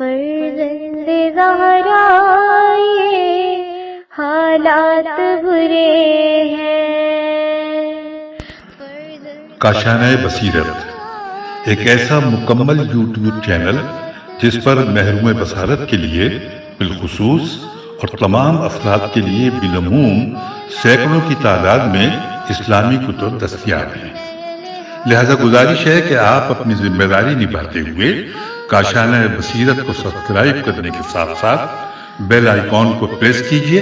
فرزند زہرا یہ حالات برے ہیں۔ کاشانہ بصیرت ایک ایسا مکمل یوٹیوب چینل جس پر محروم بصارت کے لیے بالخصوص اور تمام افراد کے لیے بالعموم سینکڑوں کی تعداد میں اسلامی کتب دستیاب ہیں۔ لہذا گزارش ہے کہ آپ اپنی ذمہ داری نبھاتے ہوئے کاشانہ بصیرت کو سبسکرائب کرنے کے ساتھ ساتھ بیل آئیکن کو پریس کیجئے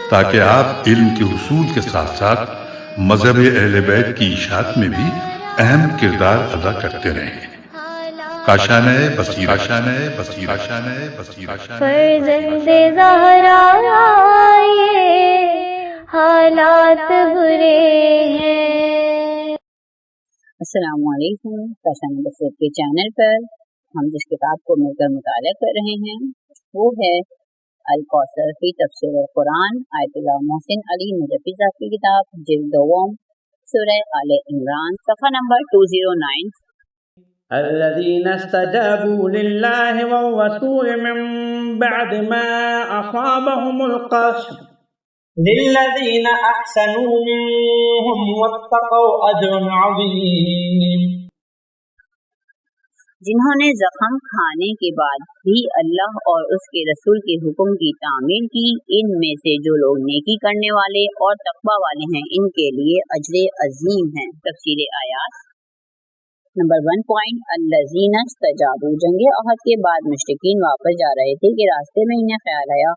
تاکہ آپ علم کے حصول کے ساتھ ساتھ مذہب اہل بیت کی اشاعت میں بھی اہم کردار ادا کرتے رہیں۔ کاشانہ بصیرت۔ فرزند زہرا یہ حالات برے ہیں۔ السلام علیکم۔ کاشانہ بصیرت کے چینل پر ہم جس کتاب کو مل کر مطالعہ کر رہے ہیں وہ ہے الکوثر فی تفسیر القرآن، آیت اللہ محسن علی نجفی صاحب کی کتاب، جلد دوم، سورہ آل عمران، صفحہ نمبر 209۔ الذين استجابوا لله والرسول من بعد ما أصابهم القرح للذين أحسنوا منهم واتقوا أجر عظيم۔ جنہوں نے زخم کھانے کے بعد بھی اللہ اور اس کے رسول کے حکم کی تعمیل کی، ان میں سے جو لوگ نیکی کرنے والے اور تقوی والے ہیں ان کے لیے اجر عظیم ہے۔ تفسیر آیات نمبر 1 پوائنٹ، الذین استجابوا۔ جنگ احد کے بعد مشرکین واپس جا رہے تھے کہ راستے میں انہیں خیال آیا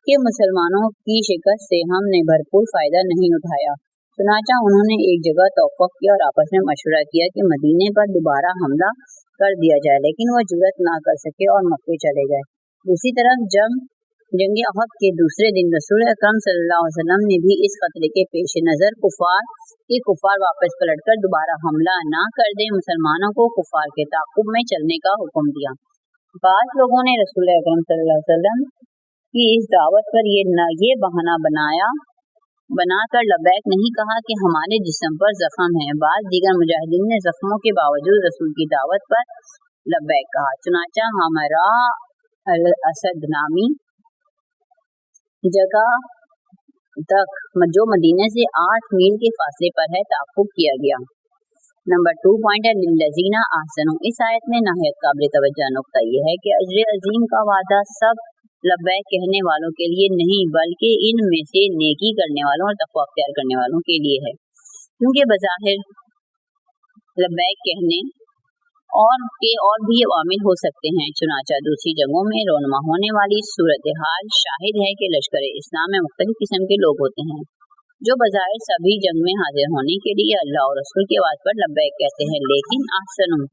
کہ مسلمانوں کی شکست سے ہم نے بھرپور فائدہ نہیں اٹھایا، چنانچہ انہوں نے ایک جگہ توقف کیا اور آپس میں مشورہ کیا کہ مدینے پر دوبارہ حملہ کر دیا جائے، لیکن وہ جرأت نہ کر سکے اور مکے چلے گئے۔ دوسری طرف جنگ احد کے دوسرے دن رسول اکرم صلی اللہ علیہ وسلم نے بھی اس خطرے کے پیش نظر کفار واپس پلٹ کر دوبارہ حملہ نہ کر دیں، مسلمانوں کو کفار کے تعاقب میں چلنے کا حکم دیا۔ بعض لوگوں نے رسول اکرم صلی اللہ علیہ وسلم کی اس دعوت پر یہ بہانہ بنا کر لبیک نہیں کہا کہ ہمارے جسم پر زخم ہے۔ بعض دیگر مجاہدین نے زخموں کے باوجود رسول کی دعوت پر لبیک کہا، چنانچہ ہمارا الاسد نامی جگہ تک جو مدینے سے 8 میل کے فاصلے پر ہے تعاقب کیا گیا۔ نمبر 2 پوائنٹ ہے للذین احسنوا۔ اس آیت میں نہایت قابل توجہ نقطہ یہ ہے کہ اجر عظیم کا وعدہ سب لبیک کہنے والوں کے لیے نہیں بلکہ ان میں سے نیکی کرنے والوں اور تقوی اختیار کرنے والوں کے لیے ہے، کیونکہ بظاہر لبیک کہنے اور بھی عوامل ہو سکتے ہیں، چنانچہ دوسری جنگوں میں رونما ہونے والی صورتحال شاہد ہے کہ لشکر اسلام میں مختلف قسم کے لوگ ہوتے ہیں جو بظاہر سبھی جنگ میں حاضر ہونے کے لیے اللہ اور رسول کی آواز پر لبیک کہتے ہیں لیکن احسنوا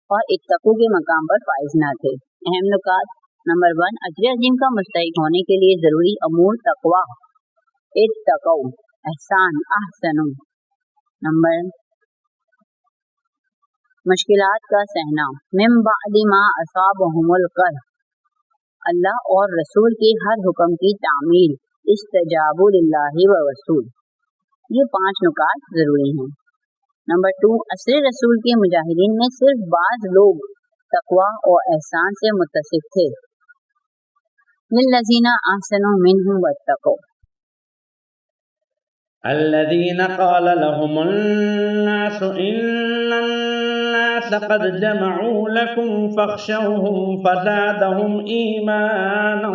اور اتقوا کے مقام پر فائز نہ تھے۔ اہم نکات۔ نمبر 1، اجر عظیم کا مستحق ہونے کے لیے ضروری امور تقوی، اتقوا، احسان، احسنوا۔ نمبر مشکلات کا سہنا، من بعد ما اصابهم القرح، اللہ اور رسول کے ہر حکم کی تعمیل، استجابوا للہ والرسول۔ یہ 5 نکات ضروری ہیں۔ نمبر 2، عصر رسول کے مجاہدین میں صرف بعض لوگ تقوی اور احسان سے متصف تھے، للذین احسنوا منہم واتقوا۔ الذين قال لهم الناس إن الناس قد جمعوا لكم فاخشوهم فزادهم إيمانا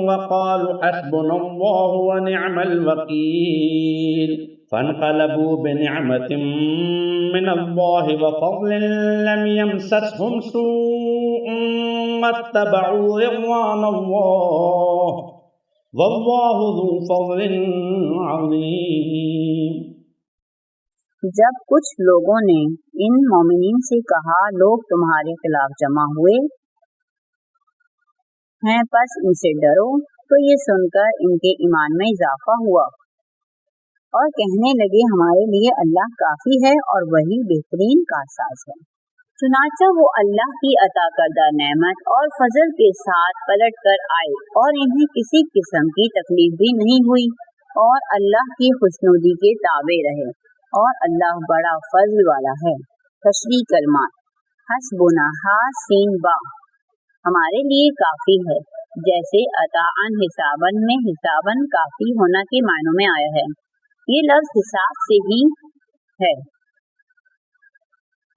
وقالوا حسبنا الله ونعم الوكيل فانقلبوا بنعمة من الله وفضل لم يمسسهم سوء واتبعوا رضوان الله واللہ ذو فضل عظیم۔ جب کچھ لوگوں نے ان مومنین سے کہا لوگ تمہارے خلاف جمع ہوئے ہیں پس ان سے ڈرو، تو یہ سن کر ان کے ایمان میں اضافہ ہوا اور کہنے لگے ہمارے لیے اللہ کافی ہے اور وہی بہترین کارساز ہے۔ چنانچہ وہ اللہ کی عطا کردہ نعمت اور فضل کے ساتھ پلٹ کر آئے اور انہیں کسی قسم کی تکلیف بھی نہیں ہوئی اور اللہ کی خوشنودی کے تابع رہے، اور اللہ بڑا فضل والا ہے۔ تشریح کلمات۔ हस्बुना हा सीन बा हमारे लिए काफी है, जैसे अताअन हिसाबन में हिसाबन काफी होना के मायनों में आया है। ये लफ्ज हिसाब से ही है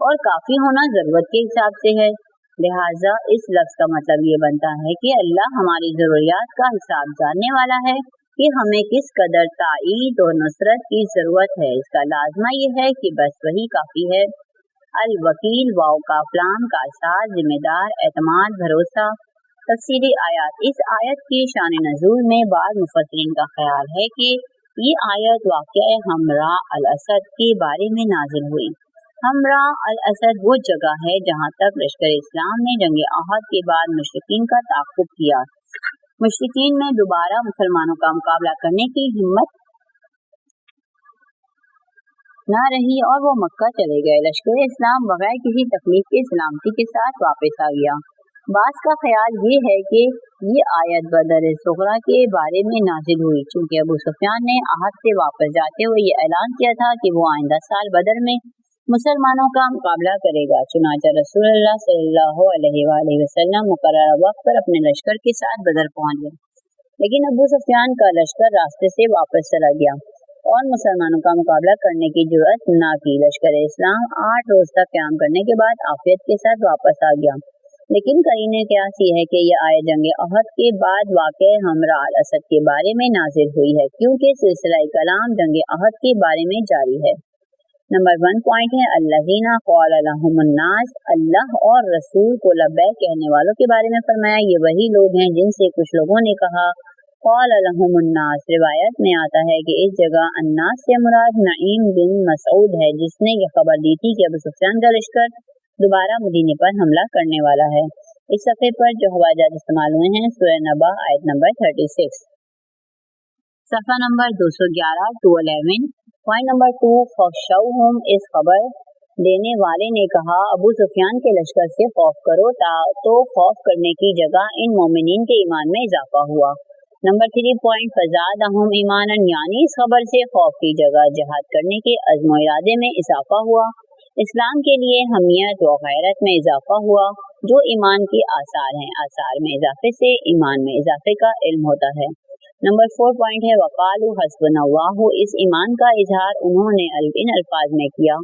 और काफी होना जरूरत के हिसाब से है, लिहाजा इस लफ्ज का मतलब ये बनता है कि अल्लाह हमारी जरूरियात का हिसाब जानने वाला है कि हमें किस कदर ताईद और नुसरत की जरूरत है। इसका लाजमा ये है कि बस वही काफी है। अल वकील वाव काफलाम का साथ जिम्मेदार एतमाद भरोसा। तफसीरी आयत। इस आयत की शान नज़ूल में बाद मुफस्सिरीन का ख्याल है कि ये आयत वाक़या हमरा अल असद के बारे में नाजिल हुई। हमरा अल असद वो जगह है जहाँ तक लश्कर इस्लाम ने जंग अहद के बाद मुशरिकीन का ताक़ुब किया। मुशरिकीन में दोबारा मुसलमानों का मुकाबला करने की हिम्मत न रही और वो मक्का चले गए। लश्कर इस्लाम बगैर किसी तकलीफ के सलामती के साथ वापस आ गया। बास का ख्याल ये है कि ये आयत बदर सुगरा के बारे में नाजिल हुई, चूँकि अबू सुफियान ने अहद से वापस जाते हुए ये ऐलान किया था कि वो आइंदा साल बदर में मुसलमानों का मुकाबला करेगा। चुनांचे रसूलुल्लाह सल्लल्लाहु अलैहि वसल्लम मुकर्रर वक्त पर अपने लश्कर के साथ बदर पहुंच गए, लेकिन अबू सुफियान का लश्कर रास्ते से वापस चला गया और मुसलमानों का मुकाबला करने की जुर्रत न की। लश्कर इस्लाम 8 रोज तक क़याम करने के बाद आफियत के साथ वापस आ गया। लेकिन करीने क़यास ये है कि यह आयत जंग अहद के बाद वाक़े हमरा अल असद के बारे में नाजिल हुई है, क्योंकि सिलसिला कलाम जंग अहद के बारे में जारी है। नंबर 1 पॉइंट है अल्लज़ीना क़ाल लहुमुन नास। अल्लाह और रसूल को लब्बैक कहने वालों के बारे में फरमाया ये वही लोग हैं जिनसे कुछ लोगों ने कहा क़ाल लहुमुन नास। रिवायत में आता है कि इस जगह अन्नास से मुराद नईम बिन मसऊद है, जिसने ये खबर दी थी कि अबू सुफियान का लश्कर दोबारा मदीने पर हमला करने वाला है। इस सफ़े पर जो हवाजात इस्तेमाल हुए हैं सूरह नबा आयत नंबर 36, सफ़ा नंबर 211 to 11। Point number 2 फ़ख्शौहुम। इस खबर देने वाले ने कहा अबू सुफियान के लश्कर से खौफ करो, तो खौफ करने की जगह इन मोमिनीन के ईमान में इजाफा हुआ। नंबर 3 पॉइंट फ़ज़ादहुम ईमानन, यानी इस खबर से खौफ की जगह जिहाद करने के अज़्म व इरादे में इजाफा हुआ। इस्लाम के लिए हमियत व गैरत में इजाफा हुआ, जो ईमान के आसार हैं। आसार में इजाफे से ईमान में इजाफे का इल्म होता है। नंबर 4 पॉइंट है वक़ालू हस्बुनल्लाहु। इस ईमान का इजहार उन्होंने इन अल्फाज में किया,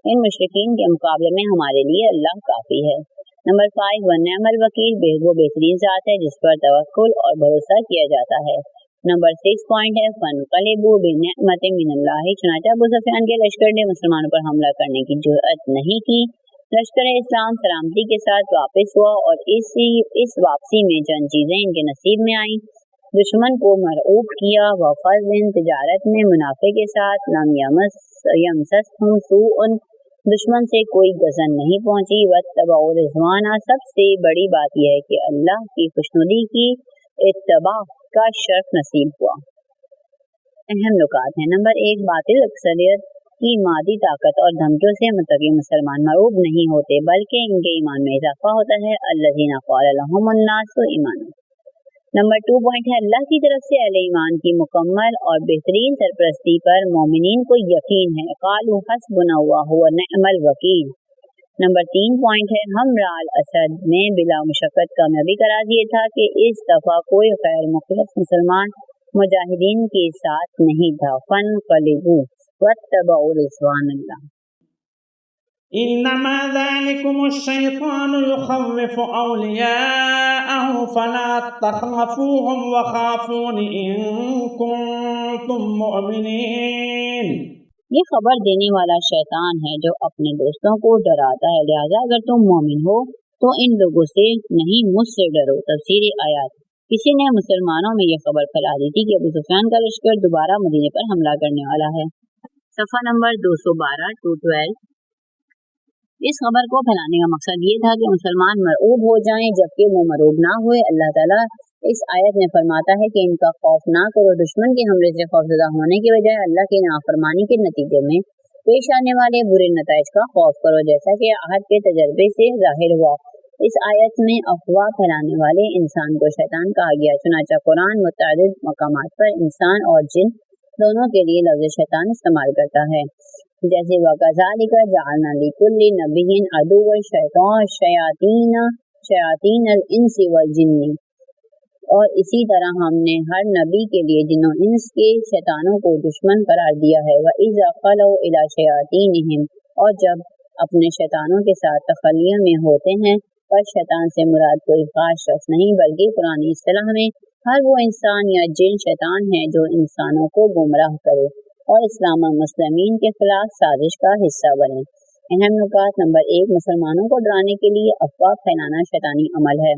इन मुशरिकीन के मुकाबले में हमारे लिए अल्लाह काफ़ी है। नंबर 5 व निअमल वकील, वो बेहतरीन ज़ात है जिस पर तवक्कुल और भरोसा किया जाता है। नंबर 6 पॉइंट है फ़नक़लिबू बिनिअमतिन मिनल्लाहि। चुनांचे अबू सुफियान के लश्कर ने मुसलमानों पर हमला करने की जुर्अत नहीं की। लश्कर इस्लाम सलामती के साथ वापस हुआ और इस वापसी में चंद चीज़ें इनके नसीब में आईं। दुश्मन को मरऊब किया, वफ़ज़्न तिजारत में मुनाफे के साथ, लम यमससहुम सूअन, दुश्मन से कोई गज़न नहीं पहुंची, वत्तबऊ रिज़वाना। सबसे बड़ी बात यह है कि अल्लाह की खुशनुदी की इत्तबा का शर्फ नसीब हुआ। अहम नुकात हैं। नंबर 1 बातिल अक्सरियत की मादी ताकत और धमकियों से मुत्तकी मुसलमान मरऊब नहीं होते, बल्कि इनके ईमान में इजाफा होता है। अल्लज़ीना क़ाल लहुमुन नासु ईमान। नंबर 2 पॉइंट है अल्लाह की तरफ से अहले ईमान की मुकम्मल और बेहतरीन सरपरस्ती पर मोमिनीन को यकीन है। क़ालू हस्बुनल्लाहु व निअमल वकील। नंबर 3 पॉइंट है हमरा अल असद में बिला मुशक्कत कामयाबी का राज ये था कि इस दफा कोई गैर मुखलिस मुसलमान मुजाहिदीन के साथ नहीं था। फ़नक़लिबू वत्तबऊ रिज़वानल्लाह। इन्नमा ज़ालिकुमुश्शैतानु युख़व्विफ़ु औलियाअहु फ़ला तख़ाफ़ूहुम वख़ाफ़ूनी इन कुन्तुम मुअमिनीन। ये खबर देने वाला शैतान है जो अपने दोस्तों को डराता है, लिहाजा अगर तुम मोमिन हो तो इन लोगों से नहीं मुझसे डरो। तफसीरी आयत। किसी ने मुसलमानों में यह खबर फैला दी थी कि अबू सुफियान का लश्कर दोबारा मदीने पर हमला करने वाला है। सफ़ा नंबर 212 to 12। इस खबर को फैलाने का मकसद ये था कि मुसलमान मरऊब हो जाएं, जबकि वो मरऊब ना हुए। अल्लाह ताला इस आयत में फरमाता है कि इनका खौफ ना करो। दुश्मन के हमले से खौफज़दा होने के बजाय अल्लाह की नाफरमानी के नतीजे में पेश आने वाले बुरे नताइज का खौफ करो, जैसा कि अहद के तजर्बे से जाहिर हुआ। इस आयत में अफवाह फैलाने वाले इंसान को शैतान कहा गया। चुनांचे कुरान मुतअद्दिद मकामात पर इंसान और जिन दोनों के लिए लफ्ज़ शैतान इस्तेमाल करता है। جیسے وَكَذَلِكَ جَعَلْنَا لِكُلِّ نَبِيٍّ عَدُوًّا شَيَاطِينَ الْإِنسِ وَالْجِنِّ، اور اسی طرح ہم نے ہر نبی کے لیے جن و انس کے شیطانوں کو دشمن قرار دیا ہے۔ وَإِذَا خَلَوْا إِلَىٰ شَيَاطِينِهِمْ، اور جب اپنے شیطانوں کے ساتھ تخلیہ میں ہوتے ہیں، پر شیطان سے مراد کوئی خاص شخص نہیں بلکہ قرآنی اصطلاح میں ہر وہ انسان یا جن شیطان ہے جو انسانوں کو گمراہ کرے اور اسلام و مسلمین کے خلاف سازش کا حصہ بنے۔ اہم نکات: نمبر 1، مسلمانوں کو ڈرانے کے لیے افواہ پھیلانا شیطانی عمل ہے۔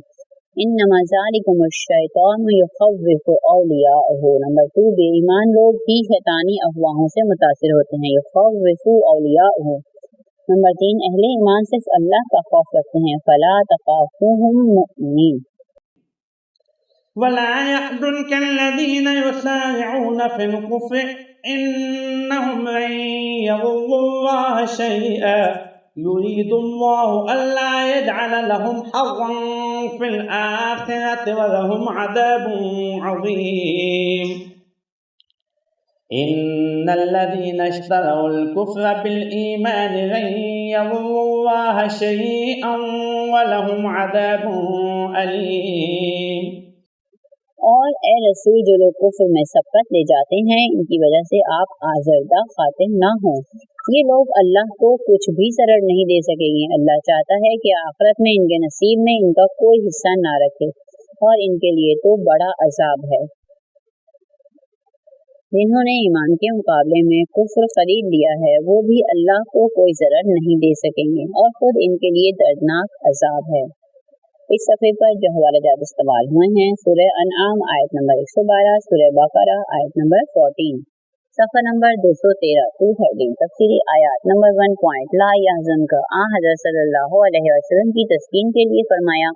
انما ذالکم الشیطان یخوف اولیاءہ۔ نمبر 2، بے ایمان لوگ بھی شیطانی افواہوں سے متاثر ہوتے ہیں۔ یخوف اولیاءہ۔ نمبر 3، اہل ایمان صرف اللہ کا خوف رکھتے ہیں۔ فلا تخافوہم مؤمنین۔ ولا يحزنك الذين يسارعون في الكفر إنهم لن يضروا الله شيئا يريد الله ألا يجعل لهم حظا في الآخرة ولهم عذاب عظيم إن الذين اشتروا الكفر بالإيمان لن يضروا الله شيئا ولهم عذاب أليم۔ اور اے رسول، جو لوگ کفر میں سبقت لے جاتے ہیں ان کی وجہ سے آپ آزردہ خاطر نہ ہوں۔ یہ لوگ اللہ کو کچھ بھی ضرر نہیں دے سکیں گے۔ اللہ چاہتا ہے کہ آخرت میں ان کے نصیب میں ان کا کوئی حصہ نہ رکھے اور ان کے لیے تو بڑا عذاب ہے۔ جنہوں نے ایمان کے مقابلے میں کفر خرید لیا ہے وہ بھی اللہ کو کوئی ضرر نہیں دے سکیں گے اور خود ان کے لیے دردناک عذاب ہے۔ اس صفحے پر جو حوالہ جات استعمال ہوئے ہیں: سورہ انعام آیت نمبر 112، سورہ بقرہ آیت نمبر 14، صفحہ نمبر 213 تفسیری آیات نمبر 1 لا یحزنک۔ حضرت صلی اللہ علیہ وسلم کی تسکین کے لیے فرمایا،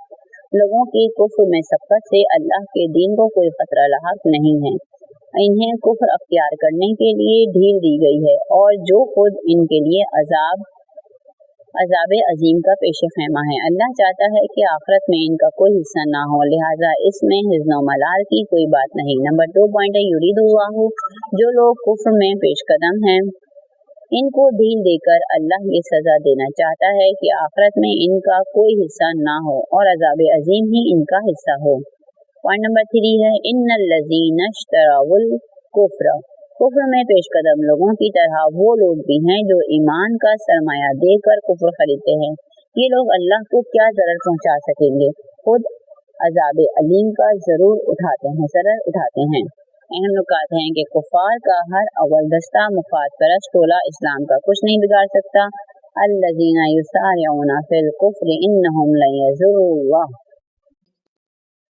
لوگوں کی کفر میں سبقت سے اللہ کے دین کو کوئی خطرہ لاحق نہیں ہے۔ انہیں کفر اختیار کرنے کے لیے ڈھیل دی گئی ہے اور جو خود ان کے لیے عذاب عظیم کا پیش خیمہ ہے۔ اللہ چاہتا ہے کہ آخرت میں ان کا کوئی حصہ نہ ہو، لہٰذا اس میں حزن و ملال کی کوئی بات نہیں۔ نمبر 2 پوائنٹ ہے یرید اللہ، جو لوگ کفر میں پیش قدم ہیں ان کو ڈھیل دے کر اللہ یہ سزا دینا چاہتا ہے کہ آخرت میں ان کا کوئی حصہ نہ ہو اور عذاب عظیم ہی ان کا حصہ ہو۔ پوائنٹ نمبر 3 ہے ان الذین اشتروا الکفر، کفر میں پیش قدم لوگوں کی طرح وہ لوگ بھی ہیں جو ایمان کا سرمایہ دے کر کفر خریدتے ہیں۔ یہ لوگ اللہ کو کیا ضرر پہنچا سکیں گے، خود عذاب علیم کا ضرر اٹھاتے ہیں۔ اہم نکات ہیں کہ کفار کا ہر اول دستہ مفاد پرست ٹولہ اسلام کا کچھ نہیں بگاڑ سکتا۔ الذین یسارعون فی الکفر انہم لن یضروا اللہ۔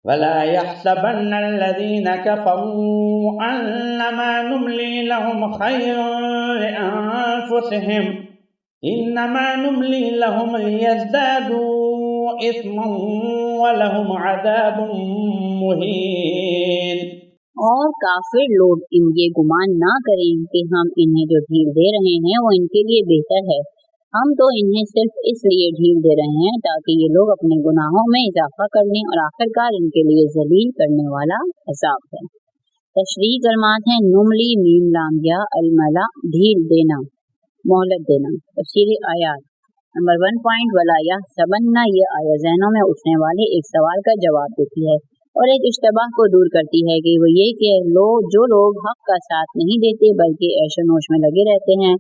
ولا يحسبن الذين كفروا أنما نملي لهم خير لأنفسهم إنما نملي لهم ليزدادوا إثما ولهم عذاب مهين۔ اور کافر لوگ یہ گمان نہ کریں کہ ہم انہیں جو ڈھیل دے رہے ہیں وہ ان کے لیے بہتر ہے، ہم تو انہیں صرف اس لیے ڈھیل دے رہے ہیں تاکہ یہ لوگ اپنے گناہوں میں اضافہ کر لیں اور آخرکار ان کے لیے ذلیل کرنے والا عذاب ہے۔ تشریح کلمات ہیں: نملی میم لام یا الملا، ڈھیل دینا، مہلت دینا۔ تفسیری آیات نمبر 1 پوائنٹ ولا یحسبن، یہ آیت ذہنوں میں اٹھنے والے ایک سوال کا جواب دیتی ہے اور ایک اشتباہ کو دور کرتی ہے کہ وہ یہ کہ جو لوگ حق کا ساتھ نہیں دیتے بلکہ عیش و نوش میں لگے رہتے ہیں،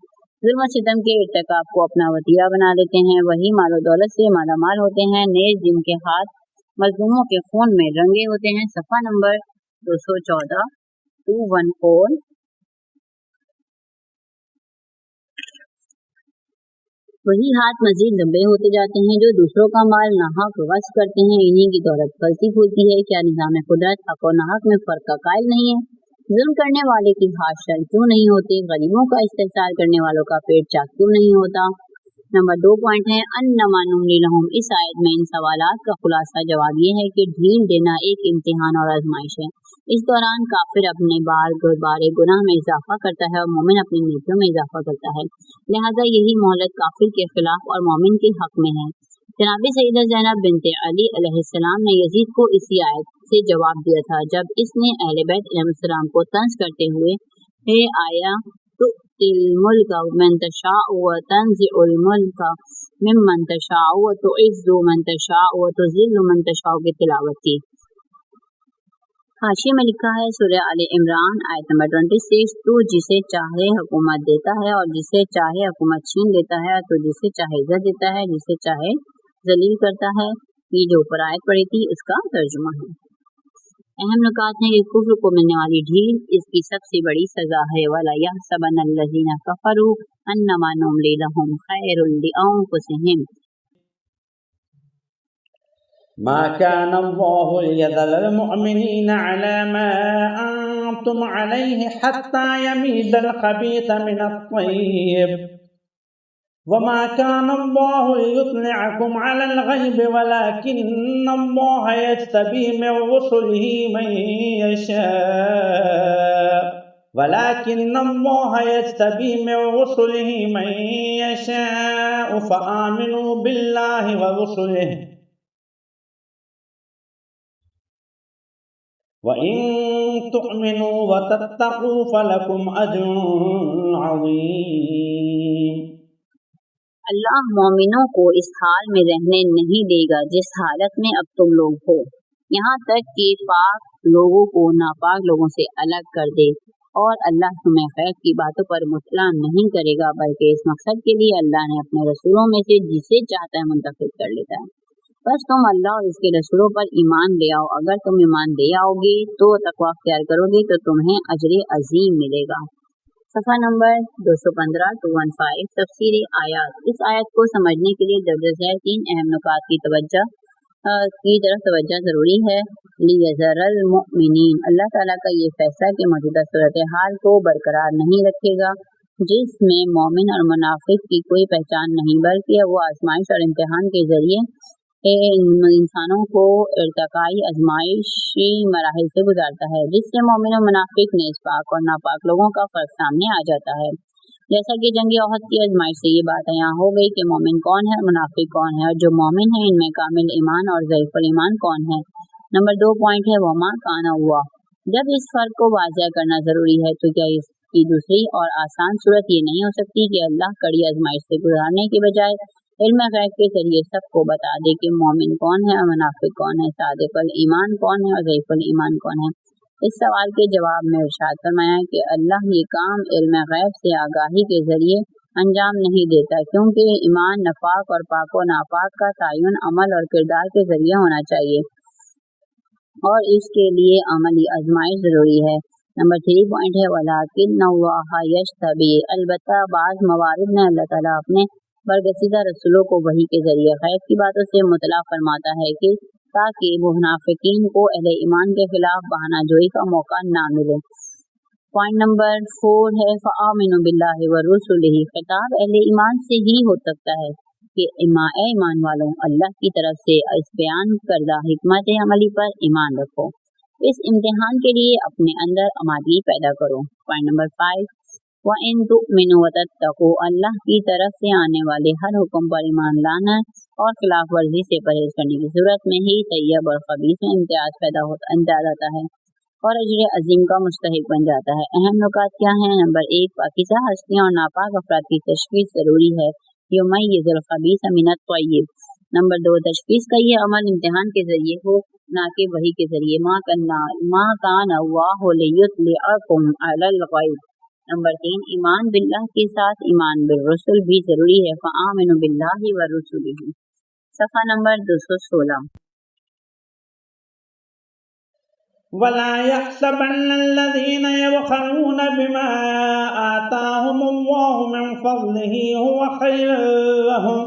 ظلم و ستم کے ارتکاب کو اپنا وطیرہ بنا لیتے ہیں، وہی مال و دولت سے مالا مال ہوتے ہیں، نیز جن کے ہاتھ مظلوموں کے خون میں رنگے ہوتے ہیں۔ صفحہ نمبر 214 214۔ وہی ہاتھ مزید لمبے ہوتے جاتے ہیں جو دوسروں کا مال ناحق غصب کرتے ہیں، انہیں کی دولت پھلتی پھولتی ہے۔ کیا نظام قدرت حق و ناحق میں فرق کا قائل نہیں ہے؟ ظلم کرنے والے کی ہاتھ شل کیوں نہیں ہوتے؟ غریبوں کا استحصال کرنے والوں کا پیٹ چاک کیوں نہیں ہوتا؟ نمبر 2 پوائنٹ ہے انما نملی لہم۔ اس آیت میں ان سوالات کا خلاصہ جواب یہ ہے کہ ڈھیل دینا ایک امتحان اور آزمائش ہے۔ اس دوران کافر اپنے بارے گناہ میں اضافہ کرتا ہے اور مومن اپنی نیکیوں میں اضافہ کرتا ہے، لہذا یہی مہلت کافر کے خلاف اور مومن کے حق میں ہے۔ جناب سیدہ زینب بنت علی علیہ السلام نے یزید کو اسی آیت سے جواب دیا تھا جب اس نے اہل بیت علیہ السلام کو طنز کرتے ہوئے آیا تو तु'तिल मुल्क मन तशाअ व तंज़िउल मुल्क मिम्मन तशाअ व तुइज़्ज़ु मन तशाअ व तुज़िल्लु मन तशाअ की तिलावत की। हाशिए में लिखा है सूरह आले इमरान आयत नंबर 26, तू जिसे चाहे हुकूमत देता है और जिसे चाहे हुकूमत छीन लेता है, तो जिसे चाहे इज्जत देता है, जिसे चाहे जलील करता है। ये जो ऊपर आयत पड़ी थी उसका तर्जुमा है। अहम नुकात हैं कि कुफ्र को मिलने वाली ढील इसकी सबसे बड़ी सजा है। वला यहसबन्नल्लज़ीना कफ़रू अन्नमा नुमली लहुम खैरुल लिअन्फुसिहिम। मा कान अल्लाहु लियज़ल मुमिनीन अला मा अंतुम अलैहि हत्ता यमीज़ल खबीथ मिनत तय्यिब वमा कान अल्लाहु लियुत्लिअकुम अलल गैब वलाकिन्न अल्लाह यज्तबी मिन रुसुलिहि मन यशा वलाकिन्न अल्लाह यज्तबी मिन रुसुलिहि मन यशा फआमिनू बिल्लाहि व रुसुलिहि वइन तुअमिनू व तत्तकू फलकुम अज्रुन अज़ीम। अल्लाह मोमिनों को इस हाल में रहने नहीं देगा जिस हालत में अब तुम लोग हो, यहाँ तक कि पाक लोगों को नापाक लोगों से अलग कर दे। और अल्लाह तुम्हें खैर की बातों पर मुतला नहीं करेगा, बल्कि इस मकसद के लिए अल्लाह ने अपने रसूलों में से जिसे चाहता है मुंतखब कर लेता है। बस तुम अल्लाह और उसके रसूलों पर ईमान ले आओ। अगर तुम ईमान ले आओगे तो तकवा अख्तियार करोगे तो तुम्हें अजर अजीम मिलेगा। सफ़ा नंबर 215 215 तफसीर आयत। इस आयत को समझने के लिए दर्ज झैल 3 अहम नुकात की तरफ तवज्जो ज़रूरी है। लियज़रल मुमिनीन, अल्लाह ताला का ये फैसला कि मौजूदा सूरत हाल को बरकरार नहीं रखेगा जिसमें मोमिन और मुनाफिक की कोई पहचान नहीं, बल्कि वो आजमाइश और इम्तिहान के जरिए इंसानों को इर्तिकाई आजमाइशी मराहिल से गुजारता है, जिससे मोमिन और मुनाफिक नेस्पाक और नापाक लोगों का फर्क सामने आ जाता है। जैसा कि जंग ओहद की आजमाइश से ये बात यहाँ हो गई कि मोमिन कौन है और मुनाफिक कौन है, और जो मोमिन है इनमें कामिल ईमान और ज़ईफ़ुल ईमान कौन है। नंबर 2 पॉइंट है वमा कान हुआ। जब इस फर्क को वाज़ेह करना जरूरी है तो क्या इसकी दूसरी और आसान सूरत ये नहीं हो सकती कि अल्लाह कड़ी आजमाइश से गुजारने के बजाय इल्म गैब के जरिए सबको बता दे कि मोमिन कौन है और मुनाफिक कौन है, सादिकुल ईमान कौन है और ज़ईफ़ुल ईमान कौन है। इस सवाल के जवाब में इरशाद फरमाया कि अल्लाह ये काम इल्म गैब से आगाही के जरिए अंजाम नहीं देता, क्योंकि ईमान नफाक और पाको नापाक का तयन अमल और किरदार के जरिए होना चाहिए और इसके लिए अमली आजमाइश जरूरी है। नंबर 3 पॉइंट है वलाकिन्नल्लाह यज्तबी, अलबत्ता बाज़ मवारिद में अल्लाह ताला अपने बरगसीदा रसूलों को वही के जरिए गैब की बातों से मुतला फरमाता है कि ताकि मुनाफिकीन को अहले ईमान के खिलाफ बहानाजोई का मौका ना मिले। पॉइंट नंबर 4 है फ़आमिनु बिल्लाहि व रुसुलिही। खिताब अहले ईमान से ही हो सकता है कि ईमान वालों अल्लाह की तरफ से इस बयान करदा हिकमत अमली पर ईमान रखो। इस इम्तिहान के लिए अपने अंदर आमादगी पैदा करो। पॉइंट नंबर 5 व इन तुमिनु व तत्तकू, अल्लाह की तरफ से आने वाले हर हुक्म पर ईमान लाना और खिलाफ वर्जी से परहेज करने की सूरत में ही तैयब और खबीस में इम्तियाज आता है और अजर अजीम का मुस्तहिक बन जाता है। अहम नुकात क्या हैं? नंबर 1 पाकीज़ा हस्तियाँ और नापाक अफराद की तशख़ीस ज़रूरी है, युमय्यिज़ुल खबीस मिनत तय्यिब। नंबर 2 तशख़ीस का ये अमल इम्तिहान के जरिए हो, ना कि वही के जरिए। मा कान अल्लाहु लियुत्लिअकुम अलल गैब। नंबर 3 ईमान बिल्लाह के साथ ईमान बिल रसूल भी जरूरी है। फ़आमिनु बिल्लाहि व रुसुलिही। सफ़ा नंबर 216। वला यहसबन्नल्लज़ीना यबख़लूना बिमा आताहुमुल्लाहु मिन फ़ज़लिही हुवा खैरन लहुम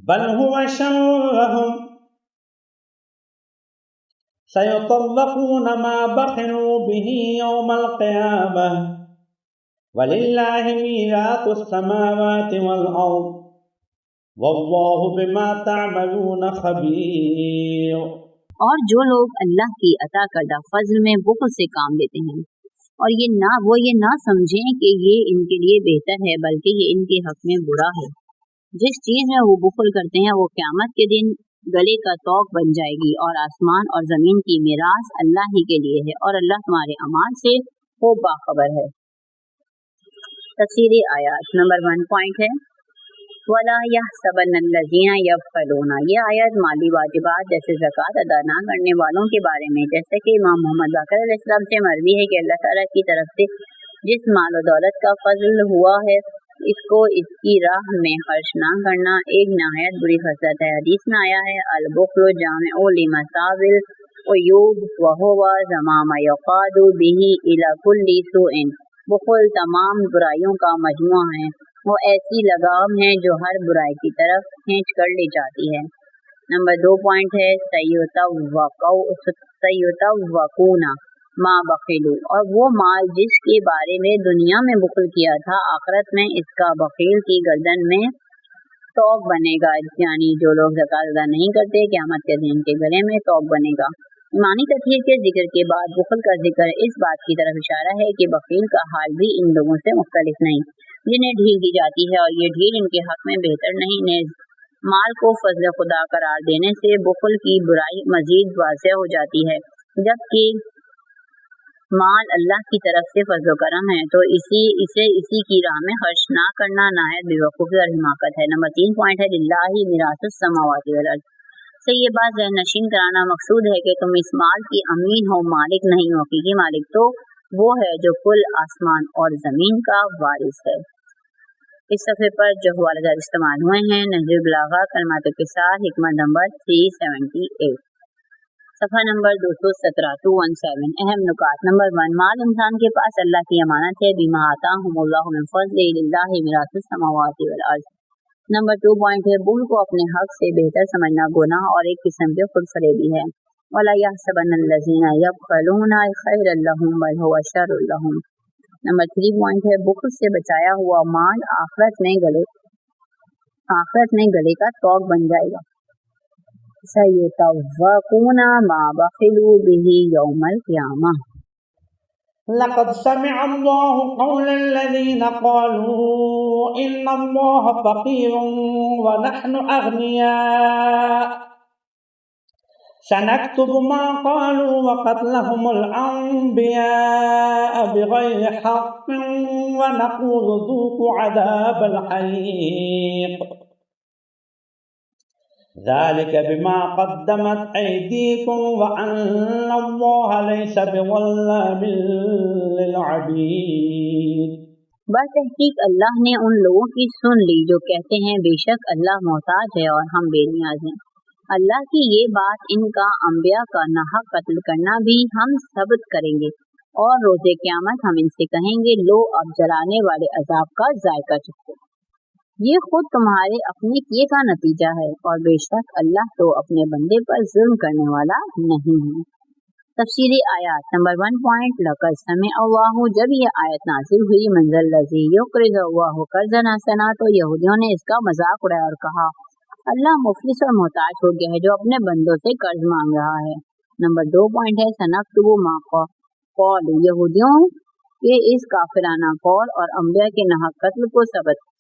बल हुवा शर्रुन लहुम सयुतव्वक़ूना मा बख़िलू बिही यौमल क़ियामह वलिल्लाहि मीरातुस समावाति वल अर्ज़ वल्लाहु बिमा तअमलून ख़बीर। और जो लोग अल्लाह की अता करदा फजल में बुख़्ल से काम लेते हैं और वो ये ना समझें कि ये इनके लिए बेहतर है, बल्कि ये इनके हक में बुरा है। जिस चीज में वो बुख़्ल करते हैं वो क़यामत के दिन गले का तौक बन जाएगी और आसमान और जमीन की मीरास अल्लाह ही के लिए है और अल्लाह तुम्हारे अमाल से खूब बाखबर है। तफसीरी आयत नंबर 1 पॉइंट है वला यहसबन अल्लज़ीना यबख़लूना। ये आयत माली वाजिबात जैसे ज़कात अदा न करने वालों के बारे में, जैसे कि इमाम मोहम्मद बाक़र अलैहिस्सलाम से मरवी है कि अल्लाह ताला की तरफ से जिस माल और दौलत का फजल हुआ है इसको इसकी राह में खर्च न करना एक नहायत बुरी खसलत है। हदीस में आया है अल-बुख़्लु जामिउ लिमसाविल उयूब व हुवा ज़मामा यक़ादु बिही इला कुल्ली सुइन। बुख़ल तमाम बुराइयों का मजमुआ है, वो ऐसी लगाम है जो हर बुराई की तरफ खींच कर ले जाती है। नंबर 2 पॉइंट है सयुतव्वक़ूना मा बख़िलू, और वो माल जिसके बारे में दुनिया में बुख़ल किया था आखिरत में इसका बख़ील की गर्दन में तौक बनेगा। यानी जो लोग ज़कात अदा नहीं करते क़यामत के दिन के गले में तौक बनेगा। ईमानी तत्हीर के जिक्र के बाद बुख़ल का जिक्र इस बात की तरफ इशारा है कि बख़ील का हाल भी इन लोगों से मुख्तलिफ नहीं जिन्हें ढील दी जाती है, और ये ढील इनके हक़ में बेहतर नहीं। नेज़ माल को फज़ल खुदा करार देने से बुख़ल की बुराई मज़ीद वाज़ेह हो जाती है, जबकि माल अल्लाह की तरफ से फज़ल करम है तो इसी की राह में खर्च ना करना नायत बेवकूफ़ी और हिमाकत है। नंबर 3 पॉइंट है लिल्लाहि मिरासुस समावाति वल अर्ज़। से ये बात ज़हन नशीन कराना मकसूद है कि तुम इस माल की अमीन हो, मालिक नहीं हो। हकीकी मालिक तो वो है जो कुल आसमान और ज़मीन का वारिस है। इस सफ़े पर जो हवाले इस्तेमाल हुए हैं नहजुल बलागा कलमात के साथ हिकमत नंबर 378, सफ़ा नंबर 217 217। अहम नुकात नंबर 1 माल इंसान के पास अल्लाह की अमानत है। बिमा आताहुमुल्लाहु मिन फ़ज़लिही लिल्लाहि मिरासुस समावाति वल अर्ज़। नंबर 2 पॉइंट है बुल को अपने हक से बेहतर समझना गुनाह और एक किस्म की खुदफरेबी है। वला यहसबन्नल्लज़ीना यबख़लूना खैरन लहुम बल हुवा शर्रुन लहुम। नंबर 3 पॉइंट है बुख़ल से बचाया हुआ माल आखिरत में गले का तौक बन जाएगा। सयुतव्वक़ूना मा बख़िलू बिही यौमल क़ियामह। लक़द समिअ अल्लाहु क़ौला अल्लज़ीना क़ालू इन्नल्लाहा फ़क़ीरुन व नहनु अग़निया सनक्तुबु मा क़ालू व क़त्लहुमुल अंबिया बिग़ैरि हक़्क़िन व नक़ूलु ज़ूक़ू अज़ाबल हरीक़ ज़ालिका बिमा क़द्दमत अयदीकुम व अन्नल्लाहा लैसा बिज़ल्लामिल लिलअबीद। बतहकीक अल्लाह ने उन लोगों की सुन ली जो कहते हैं बेशक अल्लाह मोहताज है और हम बेनियाज हैं। अल्लाह की ये बात इनका अंबिया का नाहक कत्ल करना भी हम सबत करेंगे, और रोज़े क़यामत हम इनसे कहेंगे लो अब जलाने वाले अजाब का जायका चखो। ये खुद तुम्हारे अपने किए का नतीजा है, और बेशक अल्लाह तो अपने बंदे पर जुल्म करने वाला नहीं है। तफसीरी आयत नंबर 1 पॉइंट लक़द समिअ अल्लाहु। जब ये आयत नाज़िल हुई मंज़ल लज़ी युक़रिज़ुल्लाहु क़र्ज़न हसना, तो यहूदियों ने इसका मजाक उड़ाया और कहा अल्लाह मुफलिस और मोहताज हो गया है जो अपने बंदों से कर्ज मांग रहा है। नंबर 2 पॉइंट है सनक्तुबु मा क़ालू। यहूदियों के इस काफिराना कौल और अंबिया के नाहक कत्ल को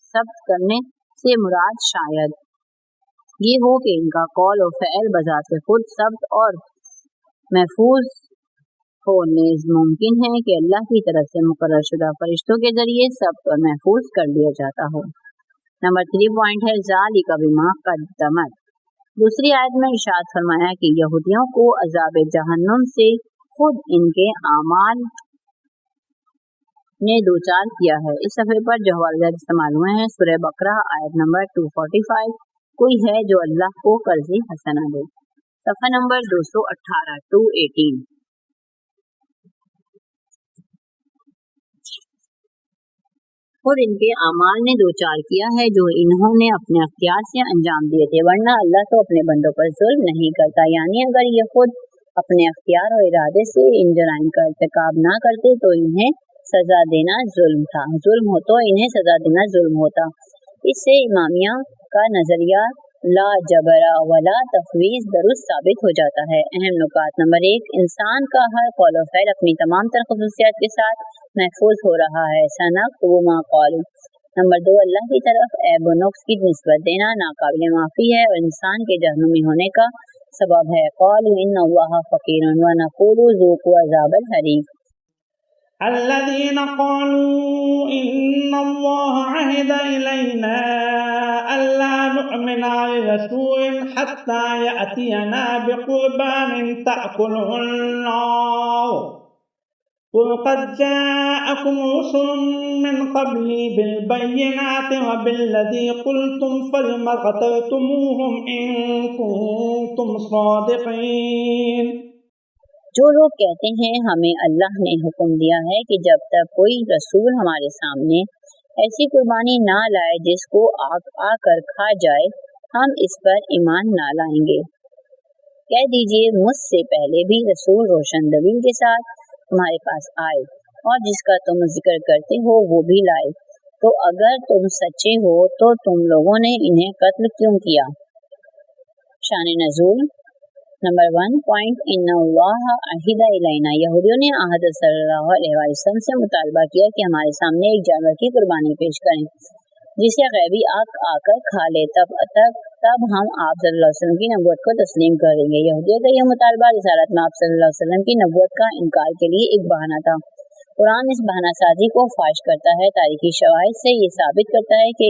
सब्त करने से मुराद शायद ये हो कि इनका कौल और फ़ैल बज़ात खुद सब्त और महफूज हो। नेज़ मुमकिन है कि अल्लाह की तरफ से मुकर्रर शुदा फरिश्तों के जरिए सब्त और महफूज कर लिया जाता हो। नंबर 3 पॉइंट है ज़ालिका बिमा क़द्दमत। दूसरी आयत में इरशाद फरमाया कि यहूदियों को अज़ाब जहन्नुम से खुद इनके आमाल ने दो चार किया है। इस सफ़े पर जो हवाले इस्तेमाल हुए हैं सूरह बकरा आयत नंबर 245। कोई है जो अल्लाह को कर्ज़े हसना दे। सफ़ा नंबर 218 218। खुद इनके अमाल ने दो चार किया है जो इन्होंने अपने अख्तियार से अंजाम दिए थे, वरना अल्लाह तो अपने बंदों पर जुल्म नहीं करता। यानी अगर ये खुद अपने अख्तियार और इरादे से इन जराइम का इर्तिकाब ना करते तो इन्हें सजा देना जुल्म था, जुल्म हो तो इन्हें सजा देना जुल्म होता। इससे इमामिया का नजरिया ला जबरा वला तफवीज़ दुरुस्त साबित हो जाता है। अहम नुकात नंबर 1 इंसान का हर कौल और फ़ैल अपनी तमाम तर ख़ुसूसियात के साथ महफूज हो रहा है। सनक्तुबु मा क़ालू। नंबर 2 अल्लाह की तरफ ऐब व नुक्स की निस्बत देना नाकाबिल माफ़ी है और इंसान के जहन्नुमी होने का सबब है। क़ालू इन्नल्लाहा फ़क़ीरुन व नक़ूलु ज़ूक़ू अज़ाबल हरीक़। الذين قالوا إن الله عهد إلينا ألا نؤمن لرسول حتى يأتينا بقربان تأكله النار قل قد جاءكم رسل من قبلي بالبينات وبالذي قلتم فلم قتلتموهم إن كنتم صادقين۔ جو لوگ کہتے ہیں ہمیں اللہ نے حکم دیا ہے کہ جب تک کوئی رسول ہمارے سامنے ایسی قربانی نہ لائے جس کو آ کر کھا جائے، ہم اس پر ایمان نہ لائیں گے۔ کہہ دیجئے مجھ سے پہلے بھی رسول روشن دلیل کے ساتھ تمہارے پاس آئے اور جس کا تم ذکر کرتے ہو وہ بھی لائے، تو اگر تم سچے ہو تو تم لوگوں نے انہیں قتل کیوں کیا؟ شان نزول نمبر 1 ان اللہ عہد الینا، یہودیوں نے حضرت صلی اللہ علیہ وسلم سے مطالبہ کیا کہ ہمارے سامنے ایک جانور کی قربانی پیش کریں جسے غیبی آ کر کھا لے، تب ہم آپ صلی اللہ علیہ وسلم کی نبوت کو تسلیم کر دیں گے۔ یہودیوں کا یہ مطالبہ رسالت میں آپ صلی اللہ علیہ وسلم کی نبوت کا انکار کے لیے ایک بہانہ تھا۔ قرآن اس بہانہ سازی کو فاش کرتا ہے۔ تاریخی شواہد سے یہ ثابت کرتا ہے کہ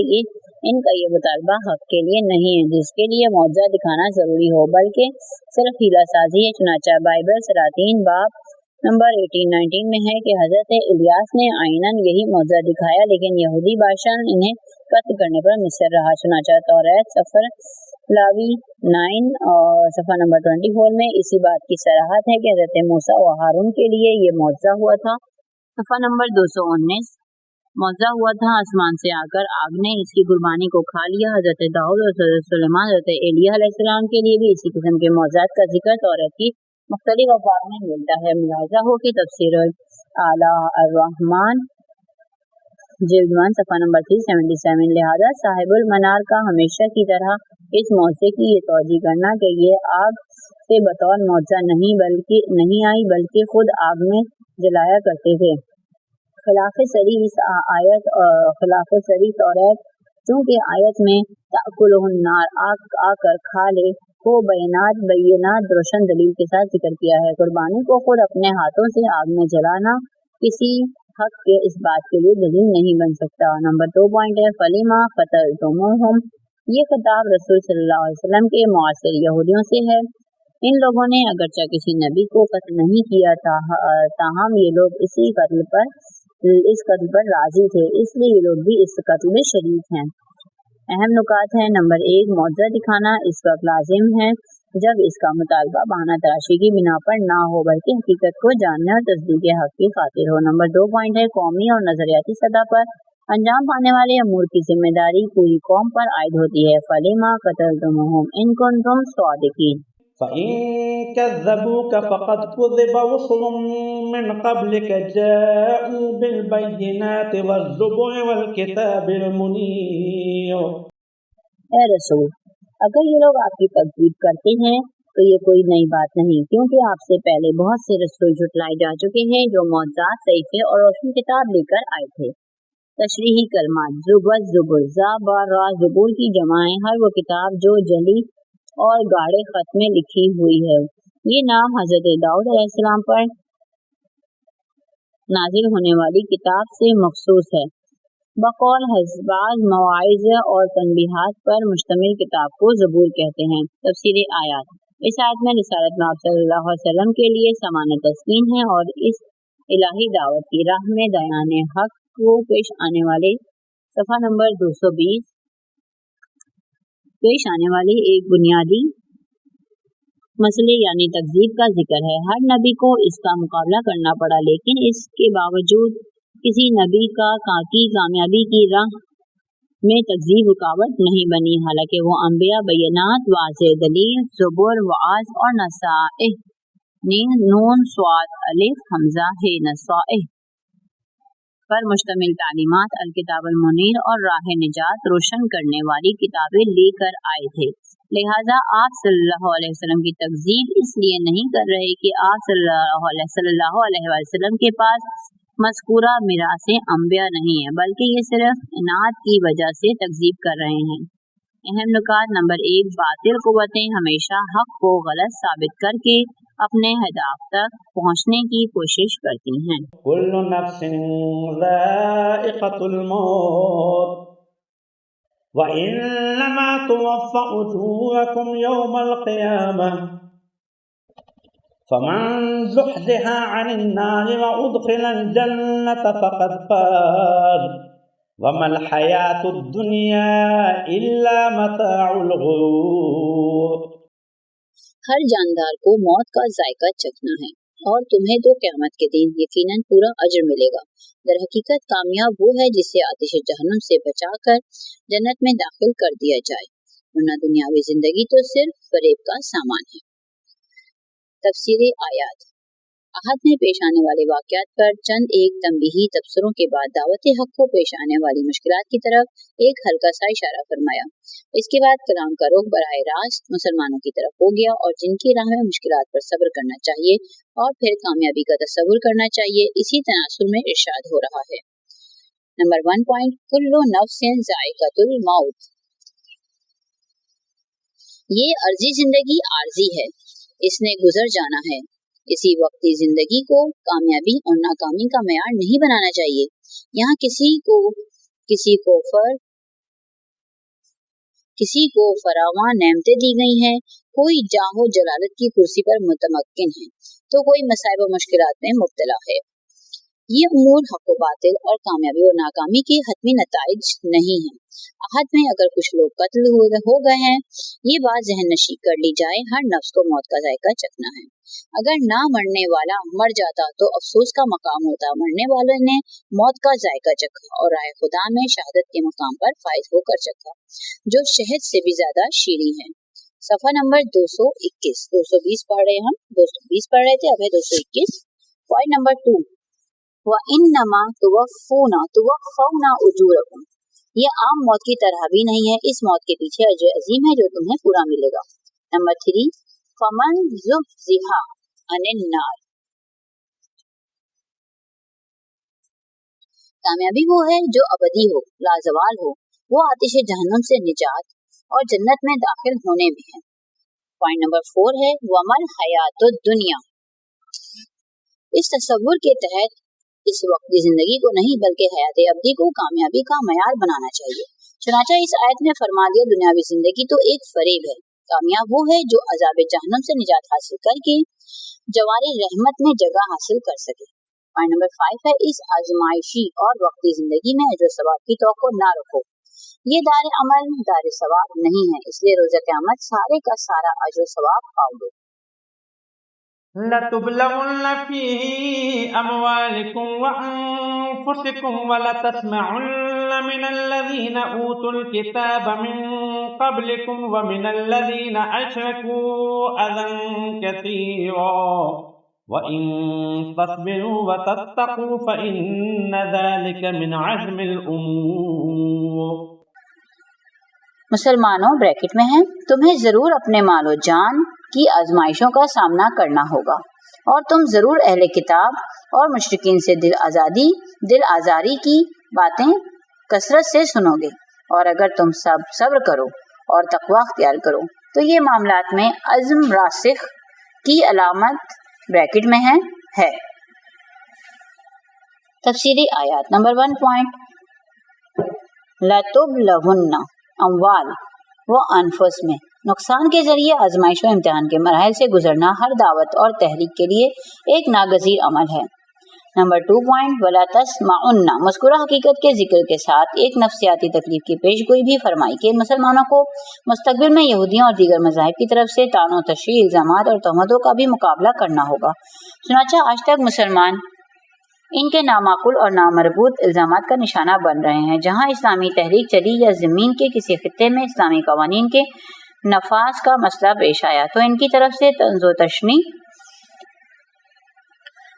ان کا یہ مطالبہ حق کے لیے نہیں ہے جس کے لیے معجزہ دکھانا ضروری ہو، بلکہ صرف ہیلا سازی ہے۔ چنانچہ بائبل سلاطین باب نمبر 18-19 میں ہے کہ حضرت الیاس نے عیناً یہی معجزہ دکھایا، لیکن یہودی بادشاہ انہیں قتل کرنے پر مصر رہا۔ چنانچہ توریت سفر لاوی 9 اور صفحہ نمبر 24 میں اسی بات کی صراحت ہے کہ حضرت موسیٰ و ہارون کے لیے یہ معجزہ ہوا تھا۔ صفحہ نمبر 219 معجزہ ہوا تھا، آسمان سے آ کر آگ نے اس کی قربانی کو کھا لیا۔ حضرت داؤد اور حضرت سلیمان، حضرت ایلیہ علیہ السلام کے لیے بھی اسی قسم کے معجزات کا ذکر توریت کی مختلف افواج میں ملتا ہے۔ ملاحظہ ہو کہ تفسیر اعلیٰ الرحمن جلد 1 صفحہ نمبر 377، لہذا صاحب المنار کا ہمیشہ کی طرح اس معجزے کی یہ توجیہ کرنا کہ یہ آگ سے بطور معجزہ نہیں آئی بلکہ خود آگ میں جلایا کرتے تھے، خلاف سری اس آیت خلاف سری توریت، چونکہ آیت میں تأکلہ النار آ کر کھا لے کو بینات روشن دلیل کے ساتھ ذکر کیا ہے۔ قربانی کو خود اپنے ہاتھوں سے آگ میں جلانا کسی حق کے اس بات کے لیے دلیل نہیں بن سکتا۔ نمبر 2 ہے فلیما قتلتموہم، یہ خطاب رسول صلی اللہ علیہ وسلم کے معاصر یہودیوں سے ہے۔ ان لوگوں نے اگرچہ کسی نبی کو قتل نہیں کیا تاہم یہ لوگ اس قتل پر راضی تھے، اس لیے یہ لوگ بھی اس قتل میں شریک ہیں۔ اہم نکات ہیں۔ نمبر 1 معجزہ دکھانا اس وقت لازم ہے جب اس کا مطالبہ بہانہ تراشی کی بنا پر نہ ہو بلکہ حقیقت کو جاننے اور تصدیق حق کی خاطر ہو۔ نمبر 2 ہے قومی اور نظریاتی سطح پر انجام پانے والے امور کی ذمہ داری پوری قوم پر عائد ہوتی ہے۔ فلیما قتلتموہم ان کنتم صادقین۔ فَإِن كَذَّبُوكَ فَقَدْ كُذِبَ رُسُلٌ مِّن قَبْلِكَ جَاءُوا بِالْبَيِّنَاتِ وَالزُّبُرِ وَالْكِتَابِ الْمُنِيرِ۔ اے رسول، اگر یہ لوگ آپ کی تکذیب کرتے ہیں تو یہ کوئی نئی بات نہیں، کیونکہ آپ سے پہلے بہت سے رسول جھٹلائے جا چکے ہیں جو معجزات، صحیفے اور روشن کتاب لے کر آئے تھے۔ تشریحی کلمات زبر زا با را، زبور کی جمع ہے ہر وہ کتاب جو جلی اور گاڑے خط میں لکھی ہوئی ہے۔ یہ نام حضرت داؤد علیہ السلام پر نازل ہونے والی کتاب سے مخصوص ہے۔ بقول بعض مواعظ اور تنبیہات پر مشتمل کتاب کو زبور کہتے ہیں۔ تفسیر آیات، اس آیت میں رسالت میں آپ صلی اللہ علیہ وسلم کے لیے سامان تسکین ہے اور اس الہی دعوت کی راہ میں بیان حق کو پیش آنے والے صفحہ نمبر 220 پیش آنے والی ایک بنیادی مسئلے یعنی تکذیب کا ذکر ہے۔ ہر نبی کو اس کا مقابلہ کرنا پڑا، لیکن اس کے باوجود کسی نبی کی کامیابی کی راہ میں تکذیب رکاوٹ نہیں بنی، حالانکہ وہ انبیاء بینات، واضح دلیل، زبور، وعظ اور نصائح نون صاد الف حمزہ ہے نصائح پر مشتمل تعلیمات، الکتاب المنیر اور راہ نجات روشن کرنے والی کتابیں لے کر آئے تھے۔ لہٰذا آپ صلی اللہ علیہ وسلم کی تکذیب اس لیے نہیں کر رہے کہ آپ صلی اللہ علیہ وسلم کے پاس مذکورہ میراث انبیاء نہیں ہے، بلکہ یہ صرف اناد کی وجہ سے تکذیب کر رہے ہیں۔ اہم نکات۔ نمبر 1 باطل قوتیں ہمیشہ حق کو غلط ثابت کر کے अपने हदाफ तक पहुँचने की कोशिश करती हैं। कुल्लु नफ्सिन ज़ाइक़तुल मौत व इन्नमा तुवफ़्फ़ा उजूरकुम यौमल क़ियामह फमन ज़ुहज़िहा अनिन नारि व उदख़िलल जन्नत फ़क़द फ़ाज़ वमल हयातुद दुनिया इल्ला मताउल गुरूर। हर जानदार को मौत का जायका चखना है और तुम्हें तो क़यामत के दिन यकीनन पूरा अजर मिलेगा। दर हकीकत कामयाब वो है जिसे आतिश जहन्नम से बचाकर जन्नत में दाखिल कर दिया जाए, वरना दुनियावी जिंदगी तो सिर्फ फरेब का सामान है। तफसीर आयात। आहद में पेश आने वाले वाक़यात पर चंद एक तंबीही तबसरों के बाद दावत हक़ को पेश आने वाली मुश्किलात की तरफ एक हल्का सा इशारा फरमाया। इसके बाद कलाम का रुख बराह रास्त मुसलमानों की तरफ हो गया और जिनकी राह में मुश्किलात पर सब्र करना चाहिए और फिर कामयाबी का तसव्वुर करना चाहिए, इसी तनासुर में इरशाद हो रहा है। नंबर 1 पॉइंट, कुल्लु नफ्सिन ज़ाइक़तुल मौत। ये अर्जी जिंदगी आर्जी है, इसने गुजर जाना है। इसी वक्ती जिंदगी को कामयाबी और नाकामी का मयार नहीं बनाना चाहिए। यहाँ किसी को फरावां नेमतें दी गई हैं, कोई जाहो जलालत की कुर्सी पर मुतमक्किन है तो कोई मसाइब और मुश्किलात में मुब्तला है। ये उमूर हक़ व बातिल और कामयाबी और नाकामी के हतमी नताइज नहीं हैं। आहद में अगर कुछ लोग कत्ल हो गए हैं, ये बात ज़हन नशी कर ली जाए, हर नफ्स को मौत का जायका चखना है। अगर ना मरने वाला मर जाता तो अफसोस का मकाम होता, मरने वाले ने मौत का जायका चखा और राय खुदा में शहादत के मकाम पर फायज होकर चखा, जो शहद से भी ज्यादा शीरी है। सफ़ा नंबर 221, 220 पढ़ रहे हम, 220 पढ़ रहे थे, अब है 221। पॉइंट नंबर 2, व इन्नमा तुवफ़्फ़ौना उजूरकुम। ये आम मौत की तरह भी नहीं है, इस मौत के पीछे अजर अजीम है जो तुम्हें पूरा मिलेगा। नंबर 3, फमन ज़ुहज़िहा अनिन नार। कामयाबी वो है जो अबदी हो, लाजवाल हो, वो आतिश जहन्नम से निजात और जन्नत में दाखिल होने में है। पॉइंट नंबर 4 है वमल हयातुद दुनिया। इस तसव्वुर के तहत इस वक्ती जिंदगी को नहीं बल्कि हयात अबदी को कामयाबी का मयार बनाना चाहिए। चुनांचे इस आयत में फरमा दिया दुनियावी जिंदगी तो एक फरेब है, कामयाब वो है जो अजाब जहन्नम से निजात हासिल करके जवारी रहमत में जगह हासिल कर सके। पॉइंट नंबर 5 है इस आजमाइशी और वक्ती जिंदगी में अजर सवाब की तवक्को ना रखो। ये दार अमल दार सवाब नहीं है, इसलिए रोज़े क़यामत सारे का सारा अजर सवाब पाओगे। लतुबलवुन्न फी अमवालिकुम व अनफुसिकुम व लतस्मउन्न मिनल्लज़ीना ऊतुल किताब मिन क़ब्लिकुम व मिनल्लज़ीना अशरकू अज़न कसीरा व इन तस्बिरू व तत्तक़ू फ़इन्न ज़ालिका मिन अज़्मिल उमूर। मुसलमानों ब्रैकेट में है, तुम्हें जरूर अपने मालो जान की आजमाइशों का सामना करना होगा और तुम जरूर अहले किताब और मुशरिकीन से दिल आजारी की बातें कसरत से सुनोगे, और अगर तुम सब सब्र करो और तकवा अख्तियार करो तो ये मामलात में अज़्म रासिख की अलामत ब्रैकेट में है। तफसीरी आयात। नंबर 1 पॉइंट, लतुबलवुन्ना अम्वाल व अनफुस में नुकसान के जरिए आजमाइश व इम्तिहान के मराहिल से गुजरना हर दावत और तहरीक के लिए एक नागज़ीर अमल है। नंबर 2 पॉइंट, वला तस्माउन्ना मज़कूरा हकीकत के जिक्र के साथ एक नफ्सियाती तकलीफ की पेशगोई भी फरमाई कि मुसलमानों को मुस्तकबिल में यहूदियों और दीगर मज़ाहिब की तरफ से तानो तशरीह, इल्ज़ामात और तहमतों का भी मुकाबला करना होगा। चुनांचे आज तक मुसलमान इनके नामाकुल और नामरबूत इल्ज़ामात का निशाना बन रहे हैं। जहाँ इस्लामी तहरीक चली या ज़मीन के किसी खित्ते में इस्लामी कवानीन के नफाज का मसला पेश आया तो इनकी तरफ से तंज़ो तशनी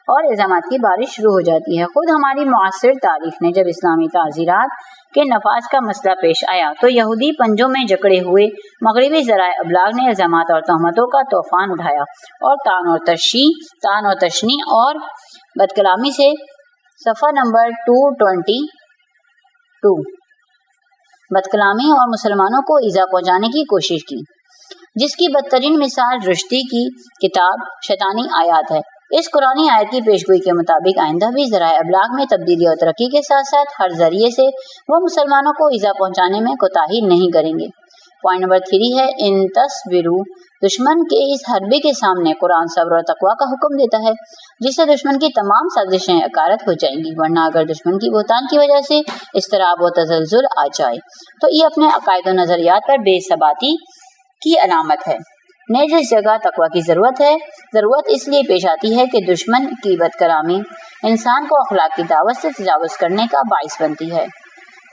और इल्ज़ामात की बारिश शुरू हो जाती है। खुद हमारी मुआसिर तारीख ने जब इस्लामी ताज़ीरात के नफाज का मसला पेश आया तो यहूदी पंजों में जकड़े हुए मगरबी ज़राए अबलाग ने इल्ज़ामात और तहमतों का तूफान उठाया और तान और तशनी और बदकलामी से सफ़ा नंबर 222 बदकलामी और मुसलमानों को ईज़ा पहुँचाने की कोशिश की। جس کی بدترین مثال رشدی کی کتاب شیطانی آیات ہے۔ اس قرآنی آیت کی پیشگوئی کے مطابق آئندہ بھی ذرائع ابلاغ میں تبدیلی اور ترقی کے ساتھ ساتھ ہر ذریعے سے وہ مسلمانوں کو ایذا پہنچانے میں کوتاہی نہیں کریں گے۔ پوائنٹ نمبر 3 ہے ان تصبروا، دشمن کے اس حربے کے سامنے قرآن صبر اور تقوی کا حکم دیتا ہے، جس سے دشمن کی تمام سازشیں عکارت ہو جائیں گی، ورنہ اگر دشمن کی بہتان کی وجہ سے اضطراب و تزلزل آ جائے تو یہ اپنے عقائد و نظریات پر بے ثباتی کی علامت ہے۔ جس جگہ تقوی کی ضرورت اس لیے پیش آتی ہے کہ دشمن کی بدکلامی انسان کو اخلاق کی دعوت سے تجاوز کرنے کا باعث بنتی ہے۔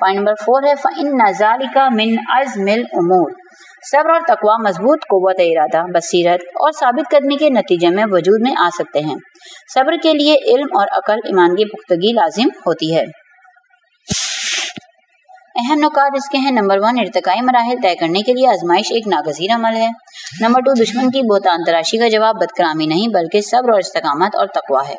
پوائنٹ نمبر 4 ہے فَإِنَّ ذَلِكَ مِنْ عَزْمِ الْأُمُورِ، صبر اور تقوی مضبوط قوت ارادہ، بصیرت اور ثابت قدمی کے نتیجے میں وجود میں آ سکتے ہیں۔ صبر کے لیے علم اور عقل ایمان کی پختگی لازم ہوتی ہے۔ اہم نکات اس کے ہیں۔ نمبر 1، ارتقائی مراحل طے کرنے کے لیے آزمائش ایک ناگزیر عمل ہے۔ نمبر 2، دشمن کی بہتان تراشی کا جواب بدکلامی نہیں بلکہ صبر اور استقامت اور تقوی ہے۔